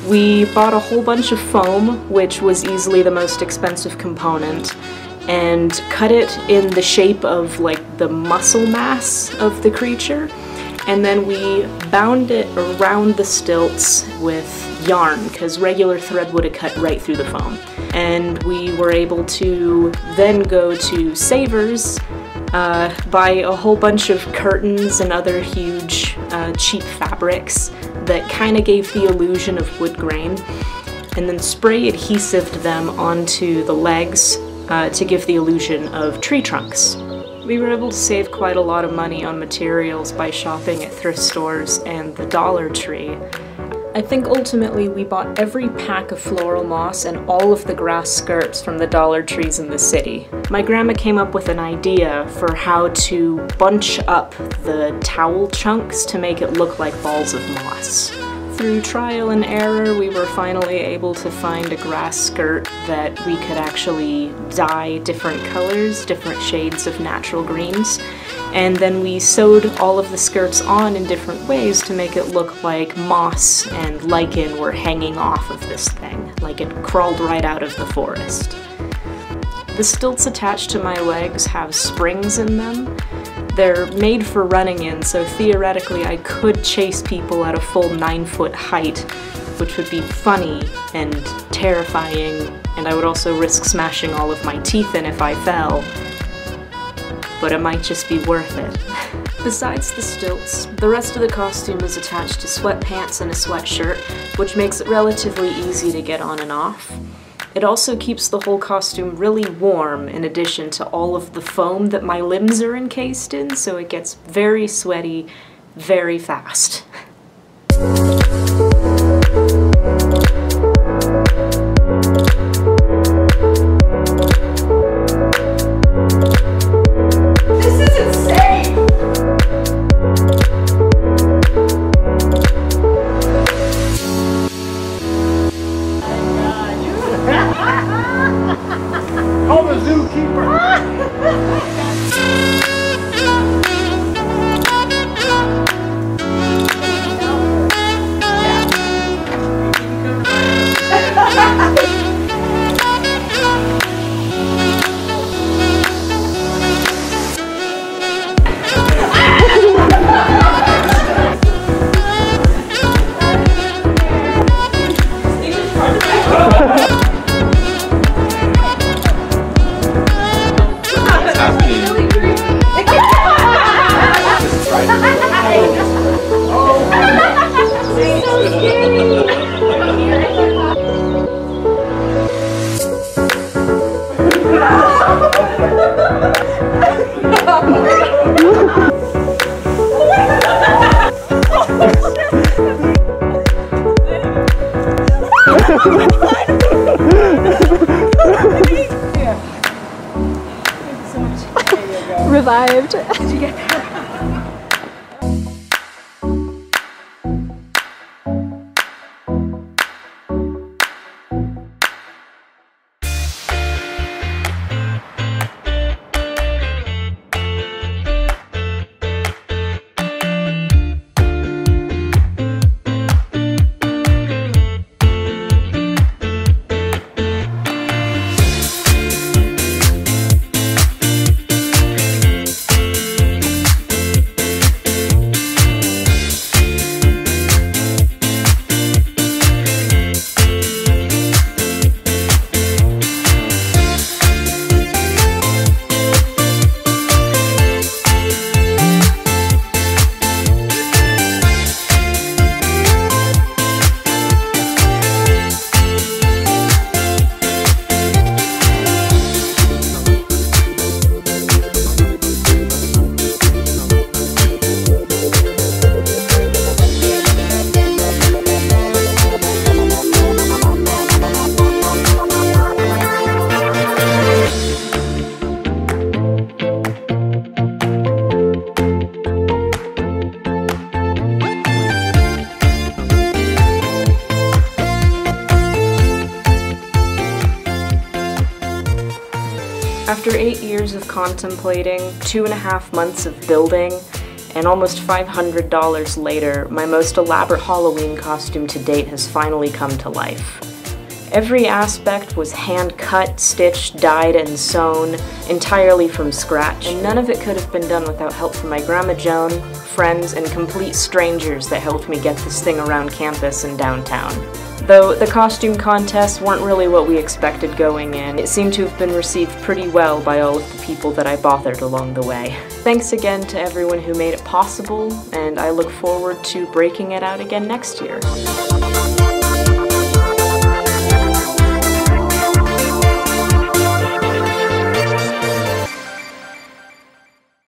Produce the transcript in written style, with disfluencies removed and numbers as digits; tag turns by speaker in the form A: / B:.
A: We bought a whole bunch of foam, which was easily the most expensive component, and cut it in the shape of like the muscle mass of the creature, and then we bound it around the stilts with yarn, because regular thread would have cut right through the foam. And we were able to then go to Savers, buy a whole bunch of curtains and other huge cheap fabrics that kind of gave the illusion of wood grain, and then spray adhesived them onto the legs to give the illusion of tree trunks. We were able to save quite a lot of money on materials by shopping at thrift stores and the Dollar Tree. I think ultimately we bought every pack of floral moss and all of the grass skirts from the Dollar Trees in the city. My grandma came up with an idea for how to bunch up the towel chunks to make it look like balls of moss. Through trial and error, we were finally able to find a grass skirt that we could actually dye different colors, different shades of natural greens. And then we sewed all of the skirts on in different ways to make it look like moss and lichen were hanging off of this thing, like it crawled right out of the forest. The stilts attached to my legs have springs in them. They're made for running in, so theoretically I could chase people at a full 9-foot height, which would be funny and terrifying, and I would also risk smashing all of my teeth in if I fell. But it might just be worth it. Besides the stilts, the rest of the costume is attached to sweatpants and a sweatshirt, which makes it relatively easy to get on and off. It also keeps the whole costume really warm in addition to all of the foam that my limbs are encased in, so it gets very sweaty very fast.
B: Call the zookeeper!
C: Revived. Did you get that?
A: After 8 years of contemplating, 2.5 months of building, and almost $500 later, my most elaborate Halloween costume to date has finally come to life. Every aspect was hand-cut, stitched, dyed, and sewn, entirely from scratch, and none of it could have been done without help from my Grandma Joan, friends, and complete strangers that helped me get this thing around campus and downtown. Though the costume contests weren't really what we expected going in, it seemed to have been received pretty well by all of the people that I bothered along the way. Thanks again to everyone who made it possible, and I look forward to breaking it out again next year.